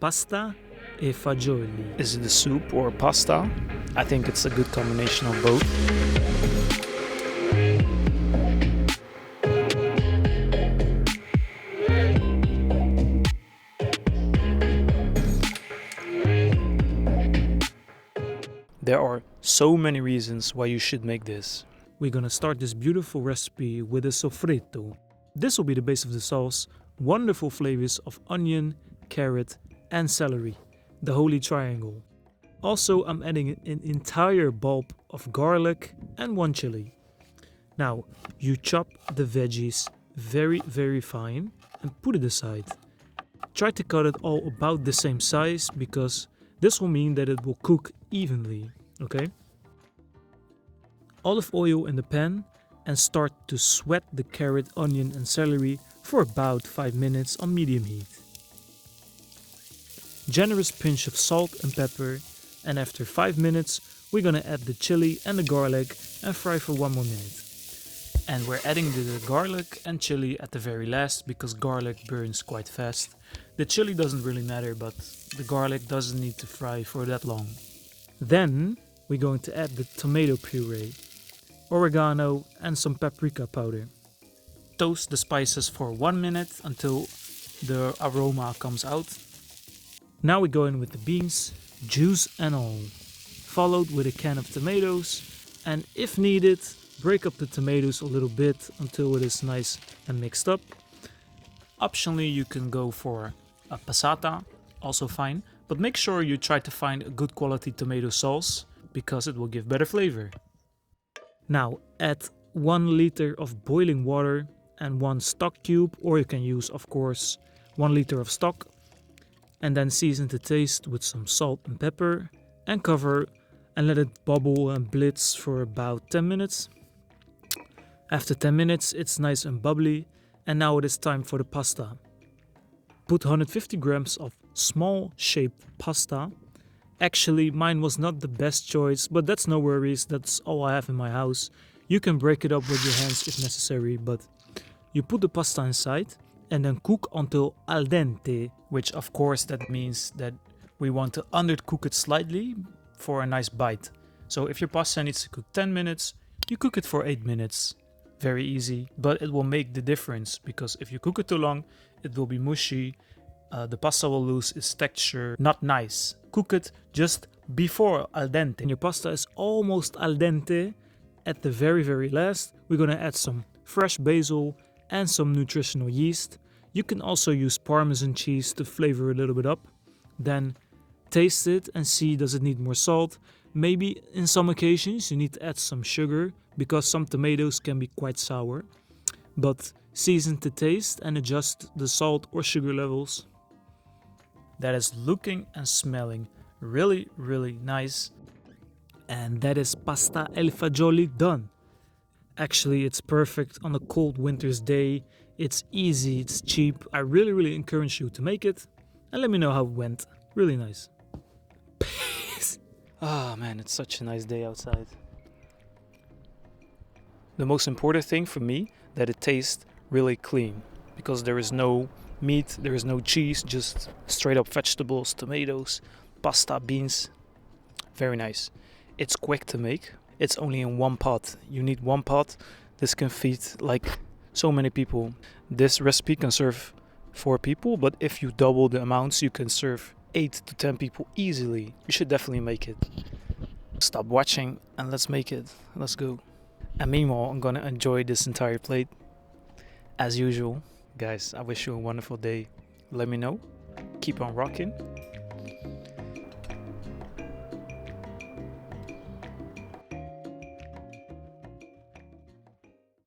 pasta e fagioli. Is it a soup or pasta? I think it's a good combination of both. There are so many reasons why you should make this. We're gonna start this beautiful recipe with a sofritto. This will be the base of the sauce. Wonderful flavors of onion, carrot and celery, the holy triangle. Also, I'm adding an entire bulb of garlic and 1 chili. Now, you chop the veggies very fine and put it aside. Try to cut it all about the same size because this will mean that it will cook evenly, okay? Olive oil in the pan and start to sweat the carrot, onion and celery for about 5 minutes on medium heat. Generous pinch of salt and pepper, and after 5 minutes we're gonna add the chili and the garlic and fry for 1 more minute. And we're adding the garlic and chili at the very last because garlic burns quite fast. The chili doesn't really matter, but the garlic doesn't need to fry for that long. Then we're going to add the tomato puree, oregano and some paprika powder. Toast the spices for 1 minute until the aroma comes out. Now we go in with the beans, juice and all, followed with a can of tomatoes, and if needed, break up the tomatoes a little bit until it is nice and mixed up. Optionally, you can go for a passata, also fine, but make sure you try to find a good quality tomato sauce because it will give better flavor. Now add 1 liter of boiling water and 1 stock cube, or you can use, of course, 1 liter of stock, and then season to taste with some salt and pepper and cover and let it bubble and blitz for about 10 minutes. After 10 minutes it's nice and bubbly, and now it is time for the pasta. Put 150 grams of small shaped pasta. Actually, mine was not the best choice, but that's no worries, that's all I have in my house. You can break it up with your hands if necessary, but you put the pasta inside and then cook until al dente, which of course that means that we want to undercook it slightly for a nice bite. So if your pasta needs to cook 10 minutes, you cook it for 8 minutes. Very easy, but it will make the difference because if you cook it too long, it will be mushy. The pasta will lose its texture, not nice. Cook it just before al dente. When your pasta is almost al dente, at the very last, we're gonna add some fresh basil and some nutritional yeast. You can also use Parmesan cheese to flavor a little bit up. Then taste it and see, does it need more salt? Maybe in some occasions you need to add some sugar because some tomatoes can be quite sour. But season to taste and adjust the salt or sugar levels. That is looking and smelling really nice. And that is pasta e fagioli done. Actually, it's perfect on a cold winter's day. It's easy, it's cheap. I really encourage you to make it and let me know how it went. Really nice. Peace. Ah man, it's such a nice day outside. The most important thing for me, that it tastes really clean, because there is no meat, there is no cheese, just straight up vegetables, tomatoes, pasta, beans. Very nice. It's quick to make. It's only in 1 pot. You need 1 pot. This can feed like so many people. This recipe can serve 4 people, but if you double the amounts, you can serve 8 to 10 people easily. You should definitely make it. Stop watching and let's make it. Let's go. And meanwhile, I'm gonna enjoy this entire plate. As usual, guys, I wish you a wonderful day. Let me know. Keep on rocking.